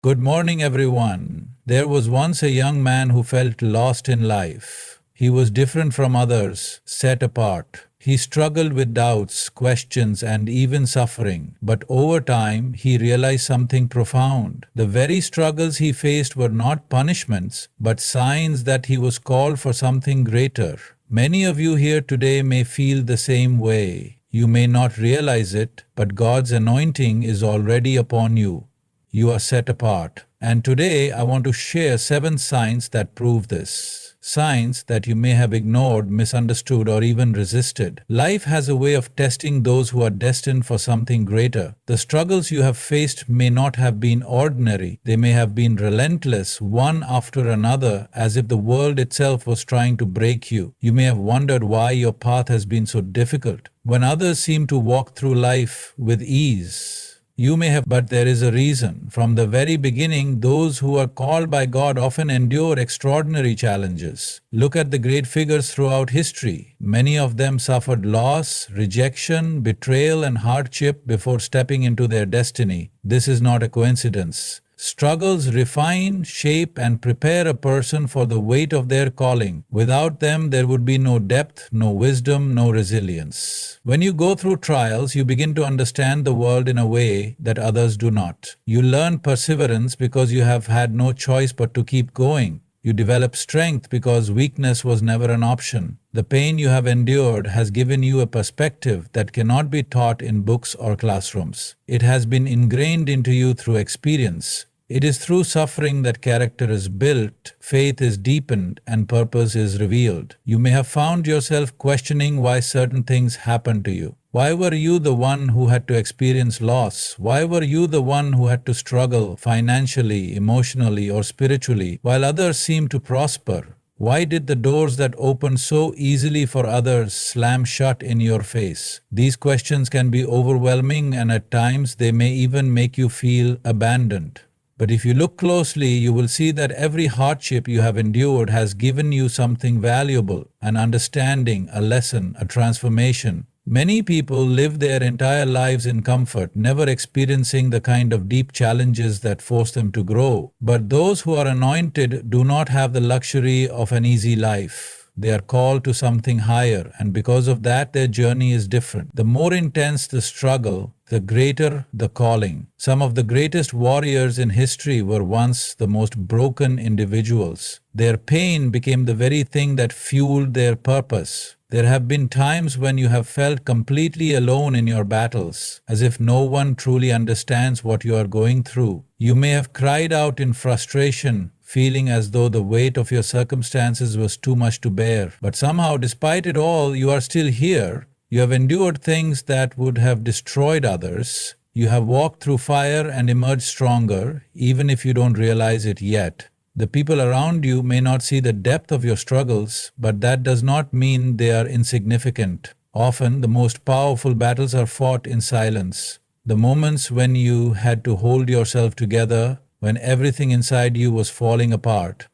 Good morning, everyone. There was once a young man who felt lost in life. He was different from others, set apart. He struggled with doubts, questions, and even suffering. But over time, he realized something profound. The very struggles he faced were not punishments, but signs that he was called for something greater. Many of you here today may feel the same way. You may not realize it, but God's anointing is already upon you. You are set apart. And today I want to share 7 signs that prove this. Signs that you may have ignored, misunderstood, or even resisted. Life has a way of testing those who are destined for something greater. The struggles you have faced may not have been ordinary. They may have been relentless, one after another, as if the world itself was trying to break you. You may have wondered why your path has been so difficult, when others seem to walk through life with ease. You may have, but there is a reason. From the very beginning, those who are called by God often endure extraordinary challenges. Look at the great figures throughout history. Many of them suffered loss, rejection, betrayal, and hardship before stepping into their destiny. This is not a coincidence. Struggles refine, shape, and prepare a person for the weight of their calling. Without them, there would be no depth, no wisdom, no resilience. When you go through trials, you begin to understand the world in a way that others do not. You learn perseverance because you have had no choice but to keep going. You develop strength because weakness was never an option. The pain you have endured has given you a perspective that cannot be taught in books or classrooms. It has been ingrained into you through experience. It is through suffering that character is built, faith is deepened, and purpose is revealed. You may have found yourself questioning why certain things happened to you. Why were you the one who had to experience loss? Why were you the one who had to struggle financially, emotionally, or spiritually, while others seemed to prosper? Why did the doors that opened so easily for others slam shut in your face? These questions can be overwhelming, and at times they may even make you feel abandoned. But if you look closely, you will see that every hardship you have endured has given you something valuable, an understanding, a lesson, a transformation. Many people live their entire lives in comfort, never experiencing the kind of deep challenges that force them to grow. But those who are anointed do not have the luxury of an easy life. They are called to something higher, and because of that, their journey is different. The more intense the struggle, the greater the calling. Some of the greatest warriors in history were once the most broken individuals. Their pain became the very thing that fueled their purpose. There have been times when you have felt completely alone in your battles, as if no one truly understands what you are going through. You may have cried out in frustration, feeling as though the weight of your circumstances was too much to bear. But somehow, despite it all, you are still here. You have endured things that would have destroyed others. You have walked through fire and emerged stronger, even if you don't realize it yet. The people around you may not see the depth of your struggles, but that does not mean they are insignificant. Often, the most powerful battles are fought in silence. The moments when you had to hold yourself together, when everything inside you was falling apart.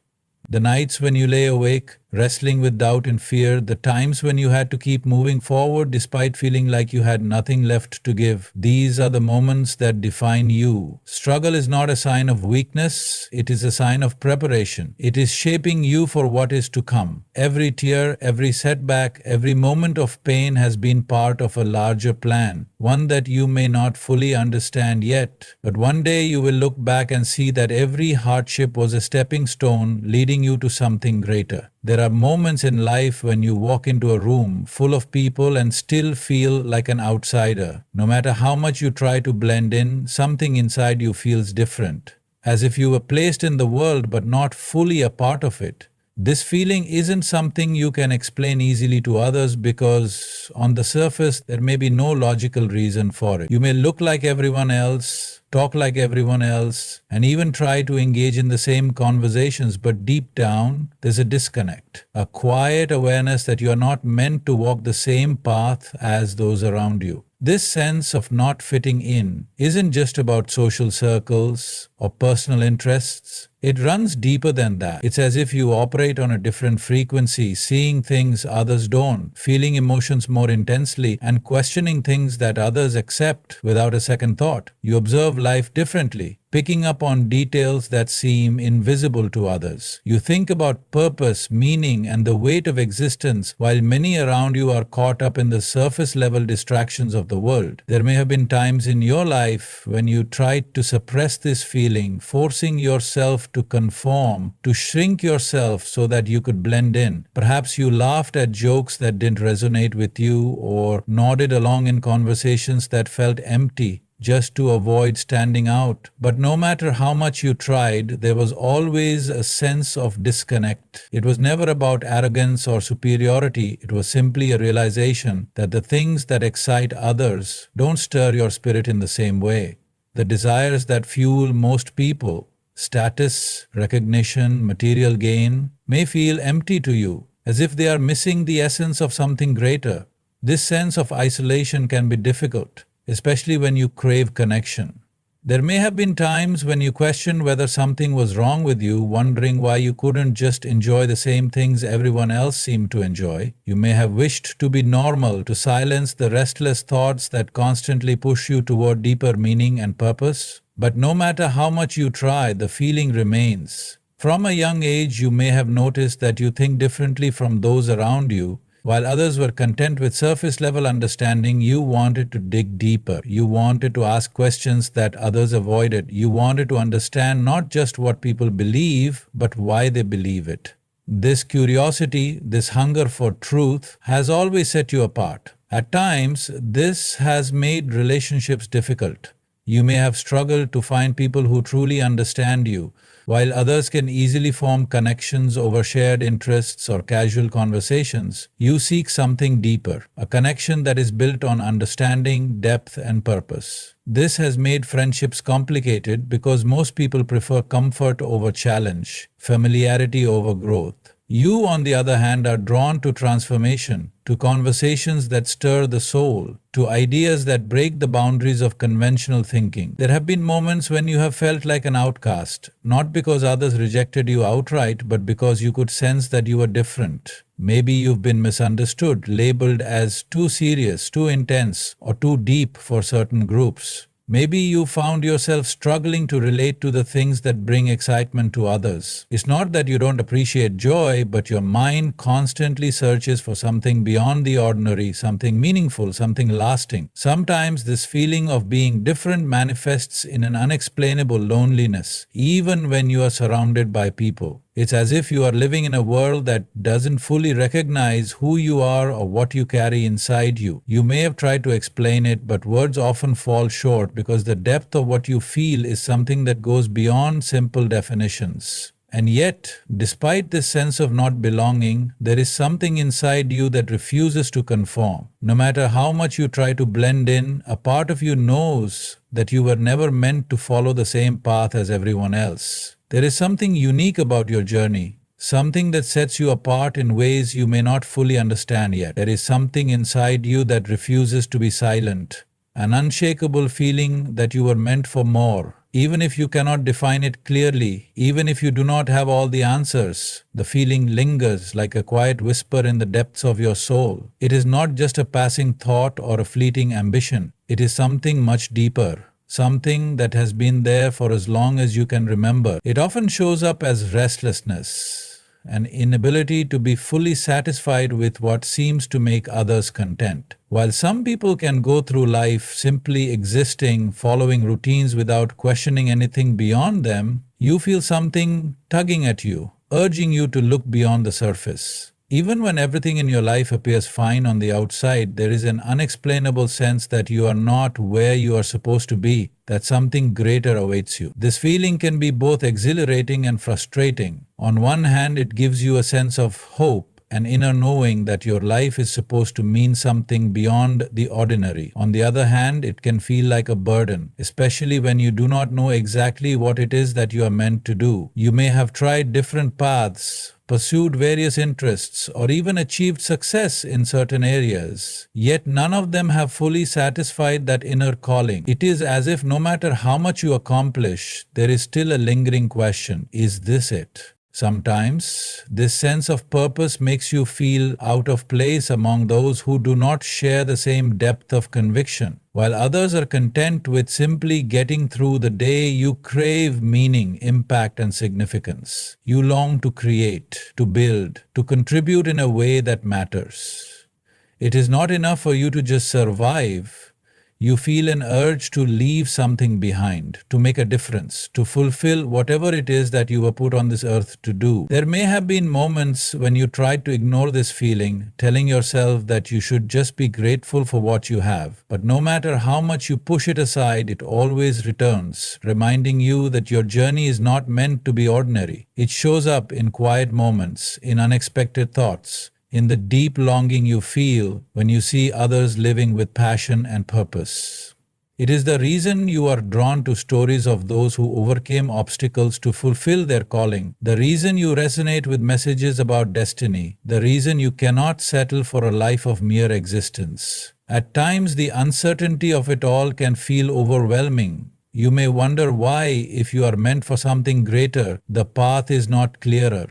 The nights when you lay awake, wrestling with doubt and fear, the times when you had to keep moving forward despite feeling like you had nothing left to give. These are the moments that define you. Struggle is not a sign of weakness, it is a sign of preparation. It is shaping you for what is to come. Every tear, every setback, every moment of pain has been part of a larger plan, one that you may not fully understand yet. But one day you will look back and see that every hardship was a stepping stone leading you to something greater. There are moments in life when you walk into a room full of people and still feel like an outsider. No matter how much you try to blend in, something inside you feels different, as if you were placed in the world but not fully a part of it. This feeling isn't something you can explain easily to others because on the surface there may be no logical reason for it. You may look like everyone else, talk like everyone else, and even try to engage in the same conversations, but deep down there's a disconnect, a quiet awareness that you are not meant to walk the same path as those around you. This sense of not fitting in isn't just about social circles or personal interests. It runs deeper than that. It's as if you operate on a different frequency, seeing things others don't, feeling emotions more intensely, and questioning things that others accept without a second thought. You observe observe life differently, picking up on details that seem invisible to others. You think about purpose, meaning, and the weight of existence while many around you are caught up in the surface level distractions of the world. There may have been times in your life when you tried to suppress this feeling, forcing yourself to conform, to shrink yourself so that you could blend in. Perhaps you laughed at jokes that didn't resonate with you or nodded along in conversations that felt empty just to avoid standing out. But no matter how much you tried, there was always a sense of disconnect. It was never about arrogance or superiority, it was simply a realization that the things that excite others don't stir your spirit in the same way. The desires that fuel most people, status, recognition, material gain, may feel empty to you, as if they are missing the essence of something greater. This sense of isolation can be difficult, especially when you crave connection. There may have been times when you questioned whether something was wrong with you, wondering why you couldn't just enjoy the same things everyone else seemed to enjoy. You may have wished to be normal, to silence the restless thoughts that constantly push you toward deeper meaning and purpose. But no matter how much you try, the feeling remains. From a young age, you may have noticed that you think differently from those around you. While others were content with surface-level understanding, you wanted to dig deeper. You wanted to ask questions that others avoided. You wanted to understand not just what people believe, but why they believe it. This curiosity, this hunger for truth, has always set you apart. At times, this has made relationships difficult. You may have struggled to find people who truly understand you. While others can easily form connections over shared interests or casual conversations, you seek something deeper, a connection that is built on understanding, depth, and purpose. This has made friendships complicated because most people prefer comfort over challenge, familiarity over growth. You, on the other hand, are drawn to transformation, to conversations that stir the soul, to ideas that break the boundaries of conventional thinking. There have been moments when you have felt like an outcast, not because others rejected you outright, but because you could sense that you were different. Maybe you've been misunderstood, labeled as too serious, too intense, or too deep for certain groups. Maybe you found yourself struggling to relate to the things that bring excitement to others. It's not that you don't appreciate joy, but your mind constantly searches for something beyond the ordinary, something meaningful, something lasting. Sometimes this feeling of being different manifests in an unexplainable loneliness, even when you are surrounded by people. It's as if you are living in a world that doesn't fully recognize who you are or what you carry inside you. You may have tried to explain it, but words often fall short because the depth of what you feel is something that goes beyond simple definitions. And yet, despite this sense of not belonging, there is something inside you that refuses to conform. No matter how much you try to blend in, a part of you knows that you were never meant to follow the same path as everyone else. There is something unique about your journey, something that sets you apart in ways you may not fully understand yet. There is something inside you that refuses to be silent, an unshakable feeling that you were meant for more. Even if you cannot define it clearly, even if you do not have all the answers, the feeling lingers like a quiet whisper in the depths of your soul. It is not just a passing thought or a fleeting ambition. It is something much deeper. Something that has been there for as long as you can remember. It often shows up as restlessness, an inability to be fully satisfied with what seems to make others content. While some people can go through life simply existing, following routines without questioning anything beyond them, you feel something tugging at you, urging you to look beyond the surface. Even when everything in your life appears fine on the outside, there is an unexplainable sense that you are not where you are supposed to be, that something greater awaits you. This feeling can be both exhilarating and frustrating. On one hand, it gives you a sense of hope, an inner knowing that your life is supposed to mean something beyond the ordinary. On the other hand, it can feel like a burden, especially when you do not know exactly what it is that you are meant to do. You may have tried different paths, pursued various interests, or even achieved success in certain areas. Yet none of them have fully satisfied that inner calling. It is as if no matter how much you accomplish, there is still a lingering question: is this it? Sometimes, this sense of purpose makes you feel out of place among those who do not share the same depth of conviction. While others are content with simply getting through the day, you crave meaning, impact, and significance. You long to create, to build, to contribute in a way that matters. It is not enough for you to just survive. You feel an urge to leave something behind, to make a difference, to fulfill whatever it is that you were put on this earth to do. There may have been moments when you tried to ignore this feeling, telling yourself that you should just be grateful for what you have. But no matter how much you push it aside, it always returns, reminding you that your journey is not meant to be ordinary. It shows up in quiet moments, in unexpected thoughts, in the deep longing you feel when you see others living with passion and purpose. It is the reason you are drawn to stories of those who overcame obstacles to fulfill their calling, the reason you resonate with messages about destiny, the reason you cannot settle for a life of mere existence. At times, the uncertainty of it all can feel overwhelming. You may wonder why, if you are meant for something greater, the path is not clearer.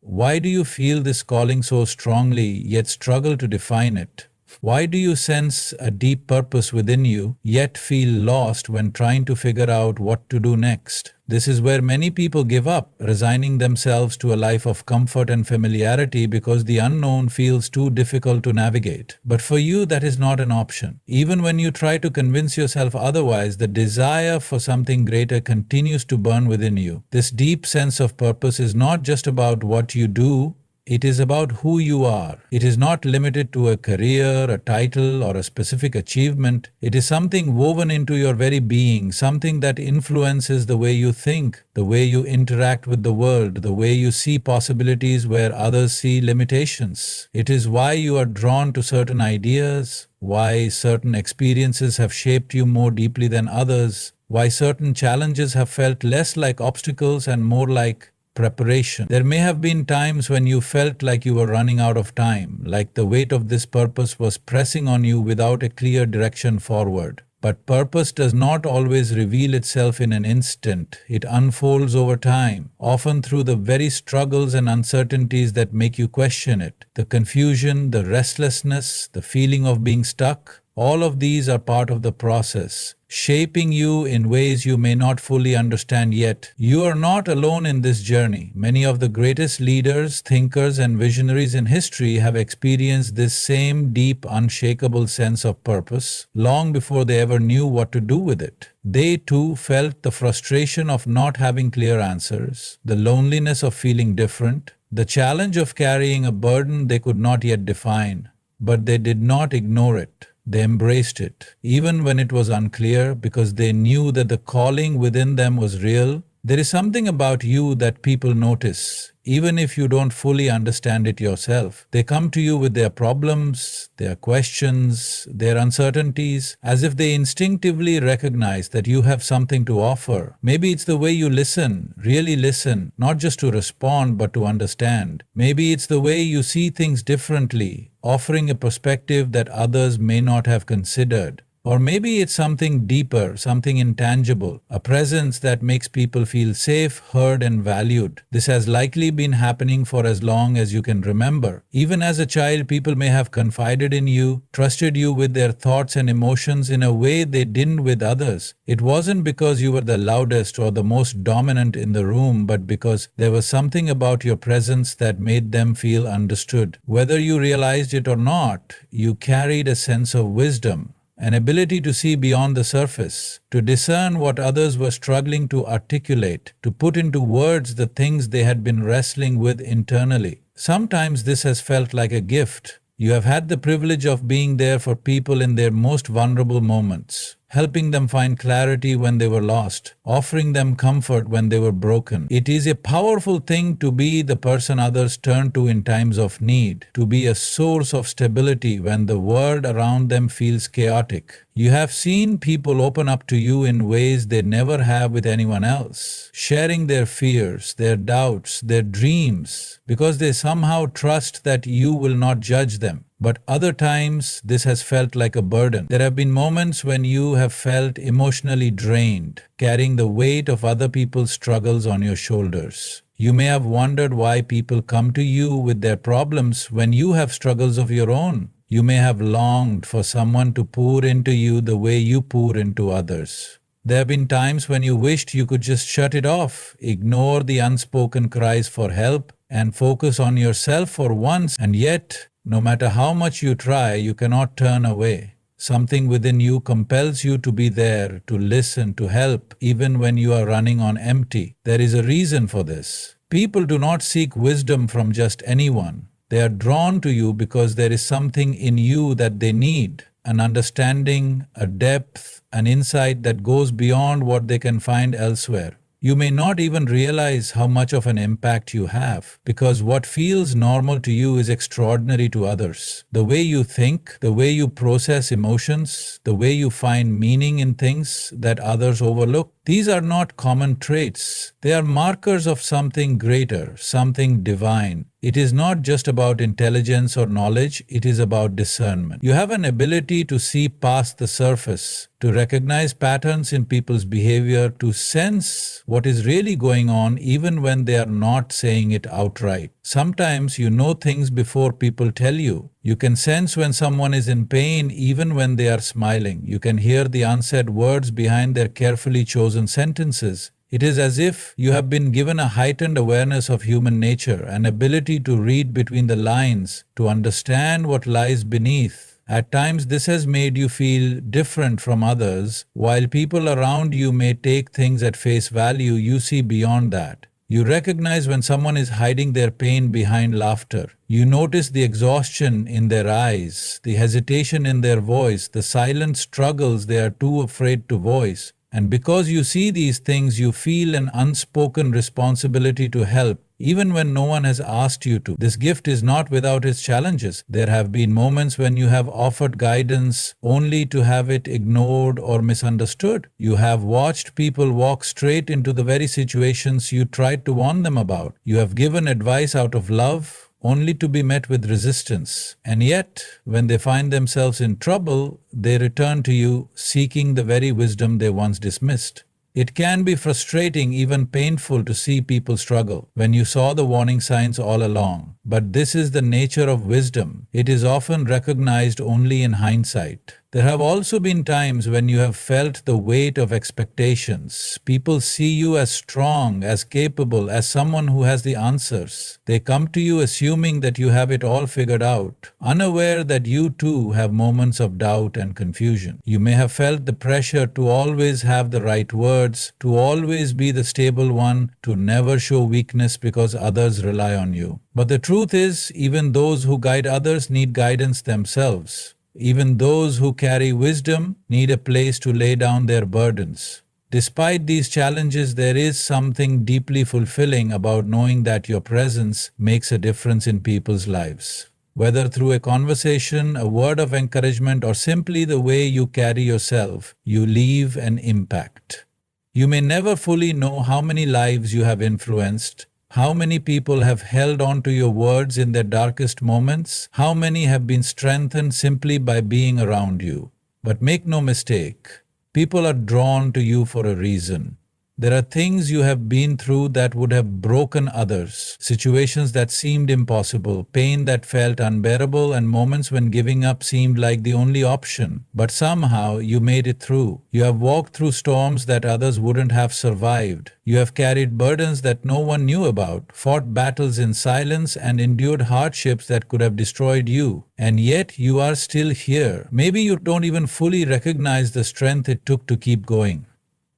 Why do you feel this calling so strongly, yet struggle to define it? Why do you sense a deep purpose within you, yet feel lost when trying to figure out what to do next? This is where many people give up, resigning themselves to a life of comfort and familiarity because the unknown feels too difficult to navigate. But for you, that is not an option. Even when you try to convince yourself otherwise, the desire for something greater continues to burn within you. This deep sense of purpose is not just about what you do, it is about who you are. It is not limited to a career, a title, or a specific achievement. It is something woven into your very being, something that influences the way you think, the way you interact with the world, the way you see possibilities where others see limitations. It is why you are drawn to certain ideas, why certain experiences have shaped you more deeply than others, why certain challenges have felt less like obstacles and more like preparation. There may have been times when you felt like you were running out of time, like the weight of this purpose was pressing on you without a clear direction forward. But purpose does not always reveal itself in an instant. It unfolds over time, often through the very struggles and uncertainties that make you question it. The confusion, the restlessness, the feeling of being stuck, all of these are part of the process, shaping you in ways you may not fully understand yet. You are not alone in this journey. Many of the greatest leaders, thinkers, and visionaries in history have experienced this same deep, unshakable sense of purpose long before they ever knew what to do with it. They too felt the frustration of not having clear answers, the loneliness of feeling different, the challenge of carrying a burden they could not yet define. But they did not ignore it. They embraced it, even when it was unclear, because they knew that the calling within them was real. There is something about you that people notice, even if you don't fully understand it yourself. They come to you with their problems, their questions, their uncertainties, as if they instinctively recognize that you have something to offer. Maybe it's the way you listen, really listen, not just to respond but to understand. Maybe it's the way you see things differently, offering a perspective that others may not have considered. Or maybe it's something deeper, something intangible, a presence that makes people feel safe, heard, and valued. This has likely been happening for as long as you can remember. Even as a child, people may have confided in you, trusted you with their thoughts and emotions in a way they didn't with others. It wasn't because you were the loudest or the most dominant in the room, but because there was something about your presence that made them feel understood. Whether you realized it or not, you carried a sense of wisdom, an ability to see beyond the surface, to discern what others were struggling to articulate, to put into words the things they had been wrestling with internally. Sometimes this has felt like a gift. You have had the privilege of being there for people in their most vulnerable moments, helping them find clarity when they were lost, offering them comfort when they were broken. It is a powerful thing to be the person others turn to in times of need, to be a source of stability when the world around them feels chaotic. You have seen people open up to you in ways they never have with anyone else, sharing their fears, their doubts, their dreams, because they somehow trust that you will not judge them. But other times, this has felt like a burden. There have been moments when you have felt emotionally drained, carrying the weight of other people's struggles on your shoulders. You may have wondered why people come to you with their problems when you have struggles of your own. You may have longed for someone to pour into you the way you pour into others. There have been times when you wished you could just shut it off, ignore the unspoken cries for help, and focus on yourself for once, and yet, no matter how much you try, you cannot turn away. Something within you compels you to be there, to listen, to help, even when you are running on empty. There is a reason for this. People do not seek wisdom from just anyone. They are drawn to you because there is something in you that they need, an understanding, a depth, an insight that goes beyond what they can find elsewhere. You may not even realize how much of an impact you have, because what feels normal to you is extraordinary to others. The way you think, the way you process emotions, the way you find meaning in things that others overlook, these are not common traits. They are markers of something greater, something divine. It is not just about intelligence or knowledge, it is about discernment. You have an ability to see past the surface, to recognize patterns in people's behavior, to sense what is really going on even when they are not saying it outright. Sometimes you know things before people tell you. You can sense when someone is in pain even when they are smiling. You can hear the unsaid words behind their carefully chosen sentences. It is as if you have been given a heightened awareness of human nature, an ability to read between the lines, to understand what lies beneath. At times, this has made you feel different from others. While people around you may take things at face value, you see beyond that. You recognize when someone is hiding their pain behind laughter. You notice the exhaustion in their eyes, the hesitation in their voice, the silent struggles they are too afraid to voice. And because you see these things, you feel an unspoken responsibility to help, even when no one has asked you to. This gift is not without its challenges. There have been moments when you have offered guidance only to have it ignored or misunderstood. You have watched people walk straight into the very situations you tried to warn them about. You have given advice out of love, only to be met with resistance. And yet, when they find themselves in trouble, they return to you, seeking the very wisdom they once dismissed. It can be frustrating, even painful, to see people struggle when you saw the warning signs all along. But this is the nature of wisdom. It is often recognized only in hindsight. There have also been times when you have felt the weight of expectations. People see you as strong, as capable, as someone who has the answers. They come to you assuming that you have it all figured out, unaware that you too have moments of doubt and confusion. You may have felt the pressure to always have the right words, to always be the stable one, to never show weakness because others rely on you. But the truth is, even those who guide others need guidance themselves. Even those who carry wisdom need a place to lay down their burdens. Despite these challenges, there is something deeply fulfilling about knowing that your presence makes a difference in people's lives. Whether through a conversation, a word of encouragement, or simply the way you carry yourself, you leave an impact. You may never fully know how many lives you have influenced, how many people have held on to your words in their darkest moments, how many have been strengthened simply by being around you. But make no mistake, people are drawn to you for a reason. There are things you have been through that would have broken others, situations that seemed impossible, pain that felt unbearable, and moments when giving up seemed like the only option. But somehow you made it through. You have walked through storms that others wouldn't have survived. You have carried burdens that no one knew about, fought battles in silence, and endured hardships that could have destroyed you. And yet you are still here. Maybe you don't even fully recognize the strength it took to keep going.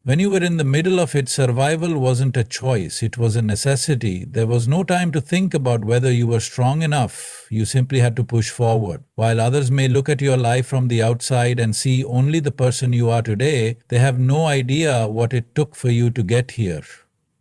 When you were in the middle of it, survival wasn't a choice, it was a necessity. There was no time to think about whether you were strong enough. You simply had to push forward. While others may look at your life from the outside and see only the person you are today, they have no idea what it took for you to get here.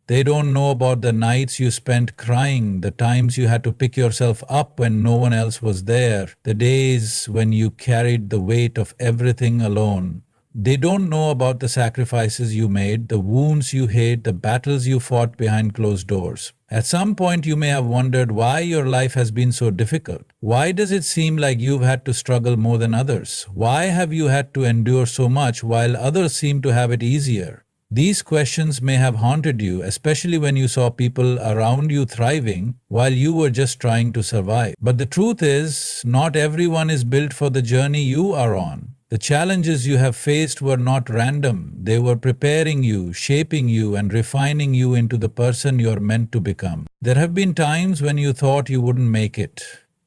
They don't know about the nights you spent crying, the times you had to pick yourself up when no one else was there, the days when you carried the weight of everything alone. They don't know about the sacrifices you made, the wounds you hid, the battles you fought behind closed doors. At some point, you may have wondered why your life has been so difficult. Why does it seem like you've had to struggle more than others? Why have you had to endure so much while others seem to have it easier? These questions may have haunted you, especially when you saw people around you thriving while you were just trying to survive. But the truth is, not everyone is built for the journey you are on. The challenges you have faced were not random. They were preparing you, shaping you, and refining you into the person you are meant to become. There have been times when you thought you wouldn't make it,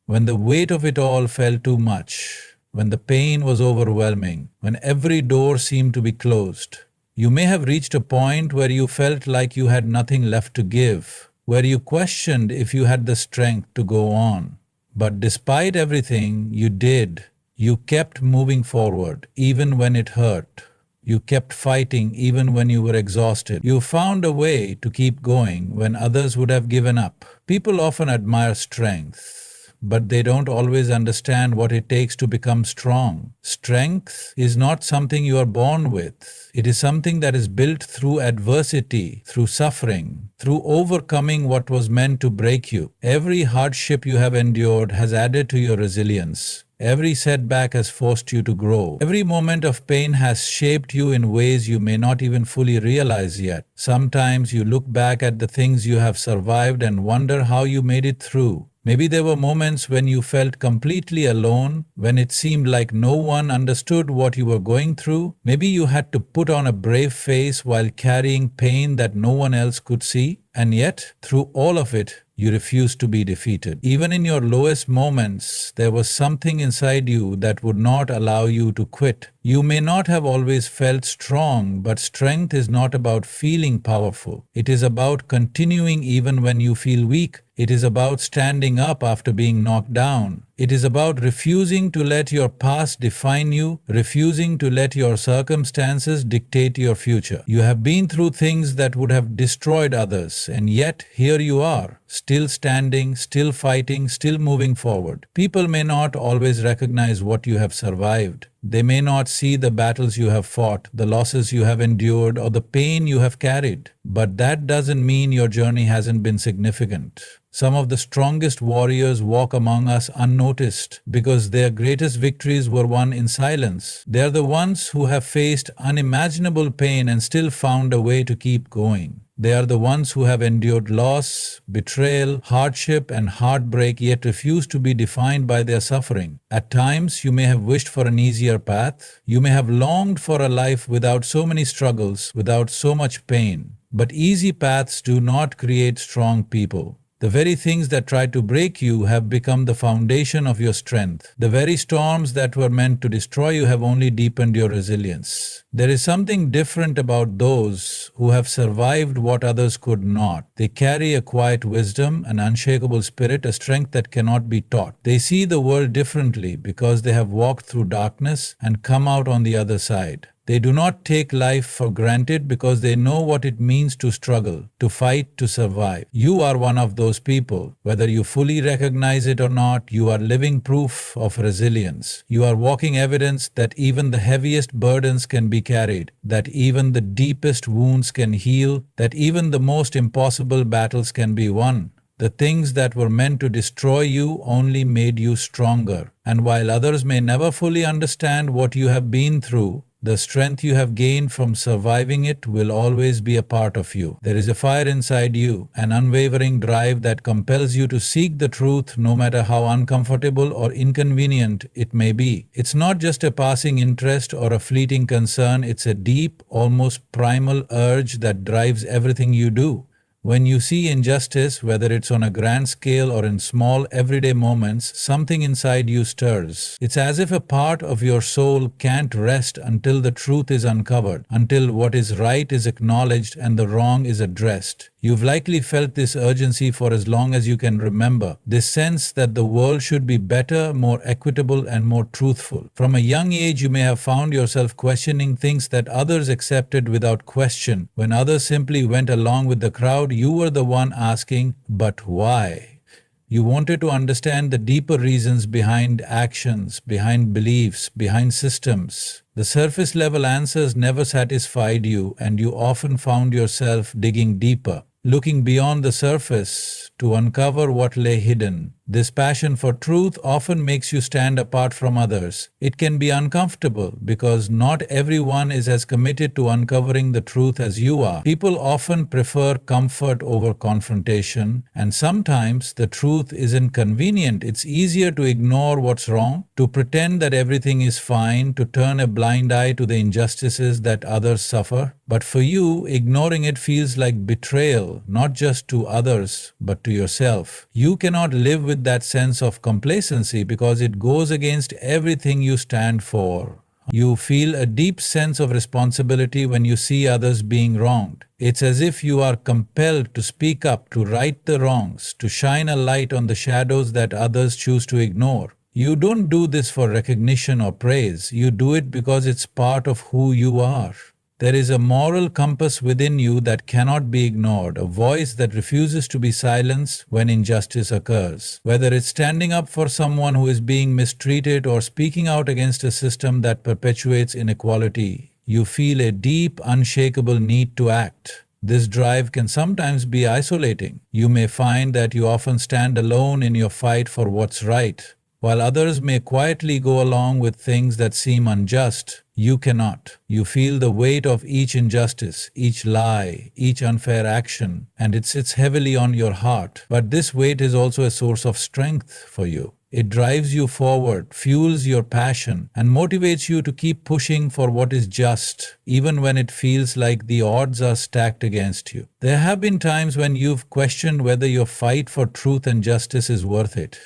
when the weight of it all felt too much, when the pain was overwhelming, when every door seemed to be closed. You may have reached a point where you felt like you had nothing left to give, where you questioned if you had the strength to go on. But despite everything you did, you kept moving forward, even when it hurt. You kept fighting even when you were exhausted. You found a way to keep going when others would have given up. People often admire strength, but they don't always understand what it takes to become strong. Strength is not something you are born with. It is something that is built through adversity, through suffering, through overcoming what was meant to break you. Every hardship you have endured has added to your resilience. Every setback has forced you to grow. Every moment of pain has shaped you in ways you may not even fully realize yet. Sometimes you look back at the things you have survived and wonder how you made it through. Maybe there were moments when you felt completely alone, when it seemed like no one understood what you were going through. Maybe you had to put on a brave face while carrying pain that no one else could see. And yet, through all of it, you refused to be defeated. Even in your lowest moments, there was something inside you that would not allow you to quit. You may not have always felt strong, but strength is not about feeling powerful. It is about continuing even when you feel weak. It is about standing up after being knocked down. It is about refusing to let your past define you, refusing to let your circumstances dictate your future. You have been through things that would have destroyed others, and yet here you are, still standing, still fighting, still moving forward. People may not always recognize what you have survived. They may not see the battles you have fought, the losses you have endured, or the pain you have carried. But that doesn't mean your journey hasn't been significant. Some of the strongest warriors walk among us unnoticed because their greatest victories were won in silence. They are the ones who have faced unimaginable pain and still found a way to keep going. They are the ones who have endured loss, betrayal, hardship, and heartbreak, yet refuse to be defined by their suffering. At times, you may have wished for an easier path. You may have longed for a life without so many struggles, without so much pain. But easy paths do not create strong people. The very things that tried to break you have become the foundation of your strength. The very storms that were meant to destroy you have only deepened your resilience. There is something different about those who have survived what others could not. They carry a quiet wisdom, an unshakable spirit, a strength that cannot be taught. They see the world differently because they have walked through darkness and come out on the other side. They do not take life for granted because they know what it means to struggle, to fight, to survive. You are one of those people. Whether you fully recognize it or not, you are living proof of resilience. You are walking evidence that even the heaviest burdens can be carried, that even the deepest wounds can heal, that even the most impossible battles can be won. The things that were meant to destroy you only made you stronger. And while others may never fully understand what you have been through, the strength you have gained from surviving it will always be a part of you. There is a fire inside you, an unwavering drive that compels you to seek the truth no matter how uncomfortable or inconvenient it may be. It's not just a passing interest or a fleeting concern, it's a deep, almost primal urge that drives everything you do. When you see injustice, whether it's on a grand scale or in small, everyday moments, something inside you stirs. It's as if a part of your soul can't rest until the truth is uncovered, until what is right is acknowledged and the wrong is addressed. You've likely felt this urgency for as long as you can remember, this sense that the world should be better, more equitable, and more truthful. From a young age, you may have found yourself questioning things that others accepted without question. When others simply went along with the crowd, you were the one asking, "But why?" You wanted to understand the deeper reasons behind actions, behind beliefs, behind systems. The surface level answers never satisfied you, and you often found yourself digging deeper, looking beyond the surface to uncover what lay hidden. This passion for truth often makes you stand apart from others. It can be uncomfortable because not everyone is as committed to uncovering the truth as you are. People often prefer comfort over confrontation, and sometimes the truth isn't convenient. It's easier to ignore what's wrong, to pretend that everything is fine, to turn a blind eye to the injustices that others suffer. But for you, ignoring it feels like betrayal, not just to others, but to yourself. You cannot live with that sense of complacency because it goes against everything you stand for. You feel a deep sense of responsibility when you see others being wronged. It's as if you are compelled to speak up, to right the wrongs, to shine a light on the shadows that others choose to ignore. You don't do this for recognition or praise. You do it because it's part of who you are. There is a moral compass within you that cannot be ignored, a voice that refuses to be silenced when injustice occurs. Whether it's standing up for someone who is being mistreated or speaking out against a system that perpetuates inequality, you feel a deep, unshakable need to act. This drive can sometimes be isolating. You may find that you often stand alone in your fight for what's right. While others may quietly go along with things that seem unjust, you cannot. You feel the weight of each injustice, each lie, each unfair action, and it sits heavily on your heart. But this weight is also a source of strength for you. It drives you forward, fuels your passion, and motivates you to keep pushing for what is just, even when it feels like the odds are stacked against you. There have been times when you've questioned whether your fight for truth and justice is worth it.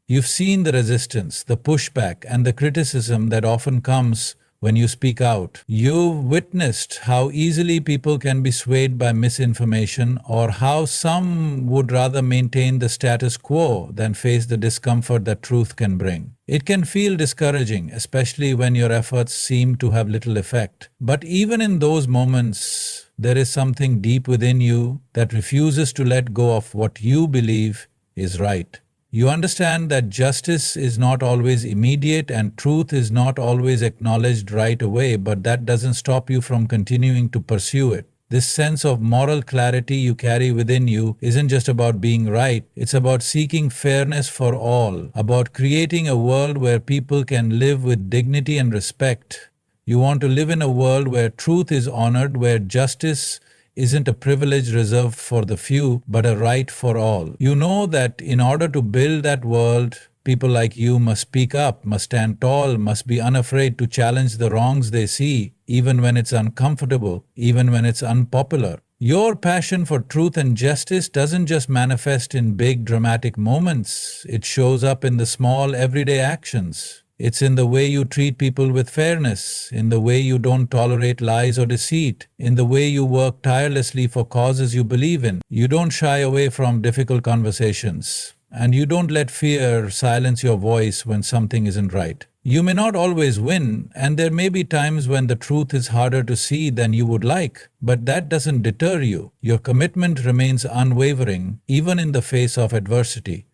You've seen the resistance, the pushback, and the criticism that often comes when you speak out. You've witnessed how easily people can be swayed by misinformation, or how some would rather maintain the status quo than face the discomfort that truth can bring. It can feel discouraging, especially when your efforts seem to have little effect. But even in those moments, there is something deep within you that refuses to let go of what you believe is right. You understand that justice is not always immediate and truth is not always acknowledged right away, but that doesn't stop you from continuing to pursue it. This sense of moral clarity you carry within you isn't just about being right, it's about seeking fairness for all, about creating a world where people can live with dignity and respect. You want to live in a world where truth is honored, where justice isn't a privilege reserved for the few, but a right for all. You know that in order to build that world, people like you must speak up, must stand tall, must be unafraid to challenge the wrongs they see, even when it's uncomfortable, even when it's unpopular. Your passion for truth and justice doesn't just manifest in big dramatic moments. It shows up in the small everyday actions. It's in the way you treat people with fairness, in the way you don't tolerate lies or deceit, in the way you work tirelessly for causes you believe in. You don't shy away from difficult conversations, and you don't let fear silence your voice when something isn't right. You may not always win, and there may be times when the truth is harder to see than you would like, but that doesn't deter you. Your commitment remains unwavering, even in the face of adversity.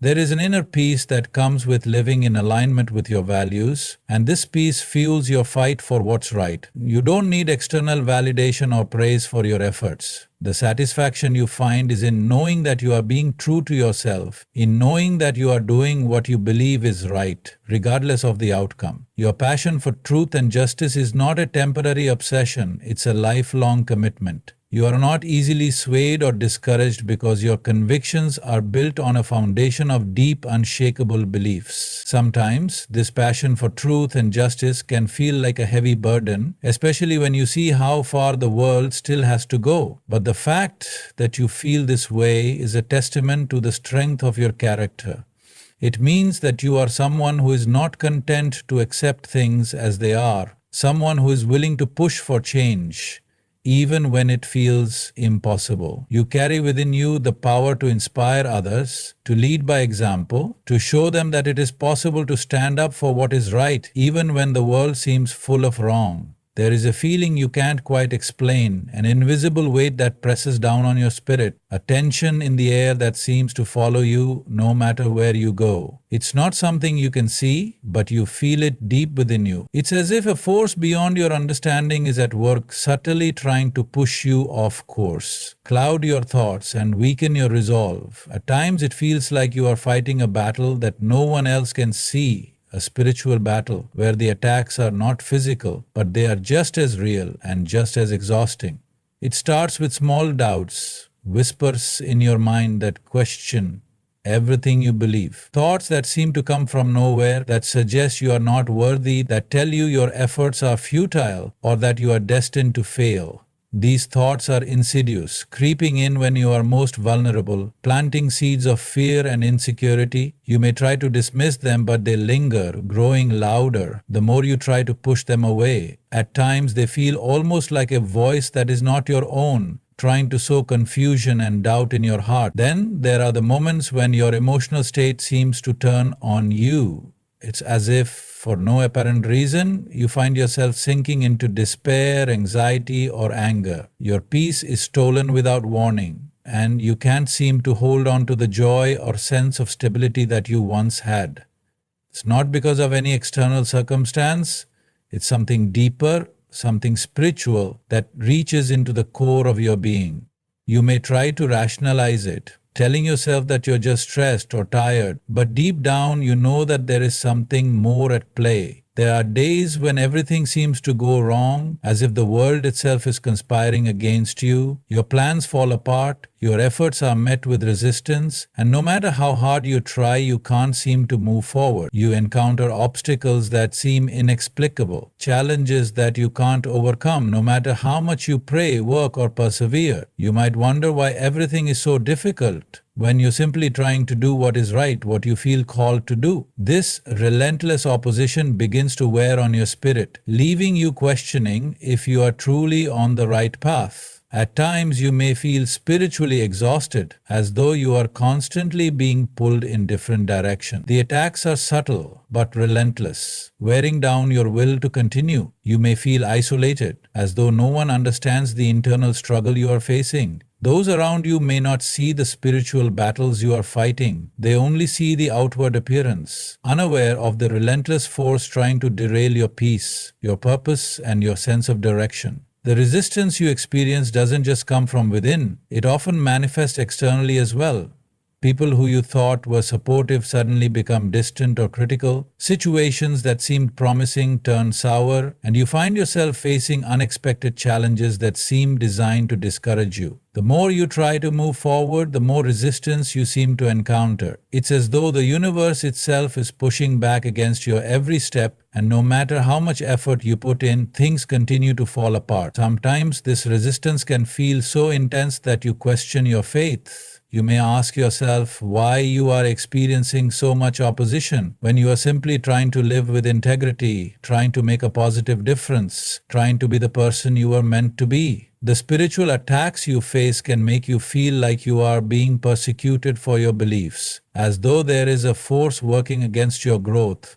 There is an inner peace that comes with living in alignment with your values, and this peace fuels your fight for what's right. You don't need external validation or praise for your efforts. The satisfaction you find is in knowing that you are being true to yourself, in knowing that you are doing what you believe is right, regardless of the outcome. Your passion for truth and justice is not a temporary obsession, it's a lifelong commitment. You are not easily swayed or discouraged because your convictions are built on a foundation of deep, unshakable beliefs. Sometimes, this passion for truth and justice can feel like a heavy burden, especially when you see how far the world still has to go. But the fact that you feel this way is a testament to the strength of your character. It means that you are someone who is not content to accept things as they are, someone who is willing to push for change, even when it feels impossible. You carry within you the power to inspire others, to lead by example, to show them that it is possible to stand up for what is right, even when the world seems full of wrong. There is a feeling you can't quite explain, an invisible weight that presses down on your spirit, a tension in the air that seems to follow you no matter where you go. It's not something you can see, but you feel it deep within you. It's as if a force beyond your understanding is at work, subtly trying to push you off course, cloud your thoughts, and weaken your resolve. At times it feels like you are fighting a battle that no one else can see. A spiritual battle where the attacks are not physical, but they are just as real and just as exhausting. It starts with small doubts, whispers in your mind that question everything you believe, thoughts that seem to come from nowhere, that suggest you are not worthy, that tell you your efforts are futile or that you are destined to fail. These thoughts are insidious, creeping in when you are most vulnerable, planting seeds of fear and insecurity. You may try to dismiss them, but they linger, growing louder the more you try to push them away. At times they feel almost like a voice that is not your own, trying to sow confusion and doubt in your heart. Then there are the moments when your emotional state seems to turn on you. It's as if, for no apparent reason, you find yourself sinking into despair, anxiety, or anger. Your peace is stolen without warning, and you can't seem to hold on to the joy or sense of stability that you once had. It's not because of any external circumstance, it's something deeper, something spiritual that reaches into the core of your being. You may try to rationalize it, telling yourself that you're just stressed or tired, but deep down you know that there is something more at play. There are days when everything seems to go wrong, as if the world itself is conspiring against you. Your plans fall apart, your efforts are met with resistance, and no matter how hard you try, you can't seem to move forward. You encounter obstacles that seem inexplicable, challenges that you can't overcome, no matter how much you pray, work, or persevere. You might wonder why everything is so difficult, when you're simply trying to do what is right, what you feel called to do. This relentless opposition begins to wear on your spirit, leaving you questioning if you are truly on the right path. At times you may feel spiritually exhausted, as though you are constantly being pulled in different directions. The attacks are subtle but relentless, wearing down your will to continue. You may feel isolated, as though no one understands the internal struggle you are facing. Those around you may not see the spiritual battles you are fighting. They only see the outward appearance, unaware of the relentless force trying to derail your peace, your purpose, and your sense of direction. The resistance you experience doesn't just come from within, it often manifests externally as well. People who you thought were supportive suddenly become distant or critical. Situations that seemed promising turn sour, and you find yourself facing unexpected challenges that seem designed to discourage you. The more you try to move forward, the more resistance you seem to encounter. It's as though the universe itself is pushing back against your every step, and no matter how much effort you put in, things continue to fall apart. Sometimes this resistance can feel so intense that you question your faith. You may ask yourself why you are experiencing so much opposition when you are simply trying to live with integrity, trying to make a positive difference, trying to be the person you are meant to be. The spiritual attacks you face can make you feel like you are being persecuted for your beliefs, as though there is a force working against your growth,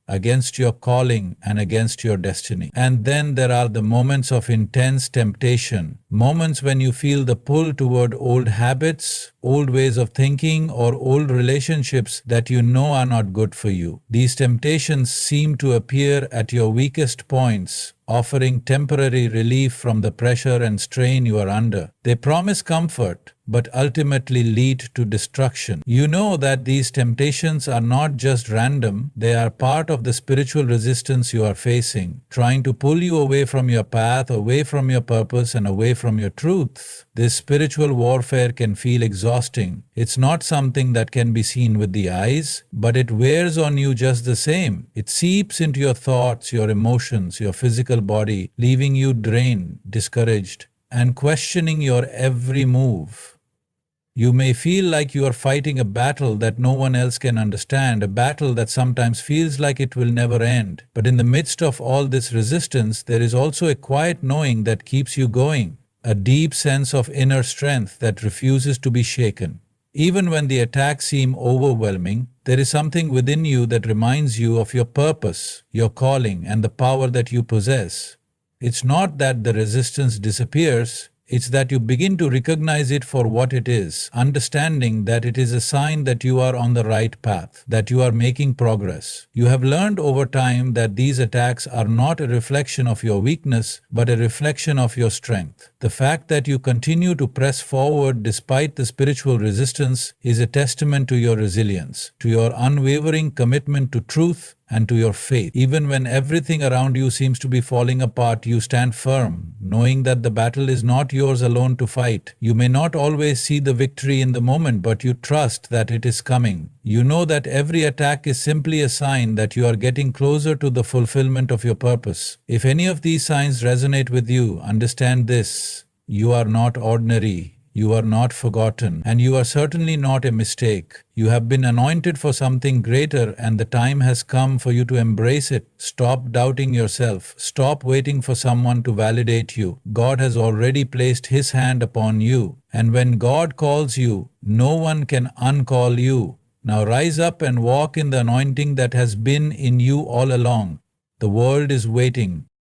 against your calling, and against your destiny. And then there are the moments of intense temptation, moments when you feel the pull toward old habits, old ways of thinking, or old relationships that you know are not good for you. These temptations seem to appear at your weakest points, offering temporary relief from the pressure and strain you are under. They promise comfort, but ultimately lead to destruction. You know that these temptations are not just random, they are part of the spiritual resistance you are facing, trying to pull you away from your path, away from your purpose, and away from your truth. This spiritual warfare can feel exhausting. It's not something that can be seen with the eyes, but it wears on you just the same. It seeps into your thoughts, your emotions, your physical body, leaving you drained, discouraged, and questioning your every move. You may feel like you are fighting a battle that no one else can understand, a battle that sometimes feels like it will never end. But in the midst of all this resistance, there is also a quiet knowing that keeps you going, a deep sense of inner strength that refuses to be shaken. Even when the attacks seem overwhelming, there is something within you that reminds you of your purpose, your calling, and the power that you possess. It's not that the resistance disappears, it's that you begin to recognize it for what it is, understanding that it is a sign that you are on the right path, that you are making progress. You have learned over time that these attacks are not a reflection of your weakness, but a reflection of your strength. The fact that you continue to press forward despite the spiritual resistance is a testament to your resilience, to your unwavering commitment to truth, and to your faith. Even when everything around you seems to be falling apart, you stand firm, knowing that the battle is not yours alone to fight. You may not always see the victory in the moment, but you trust that it is coming. You know that every attack is simply a sign that you are getting closer to the fulfillment of your purpose. If any of these signs resonate with you, understand this: you are not ordinary. You are not forgotten, and you are certainly not a mistake. You have been anointed for something greater, and the time has come for you to embrace it. Stop doubting yourself. Stop waiting for someone to validate you. God has already placed His hand upon you, and when God calls you, no one can uncall you. Now rise up and walk in the anointing that has been in you all along. The world is waiting.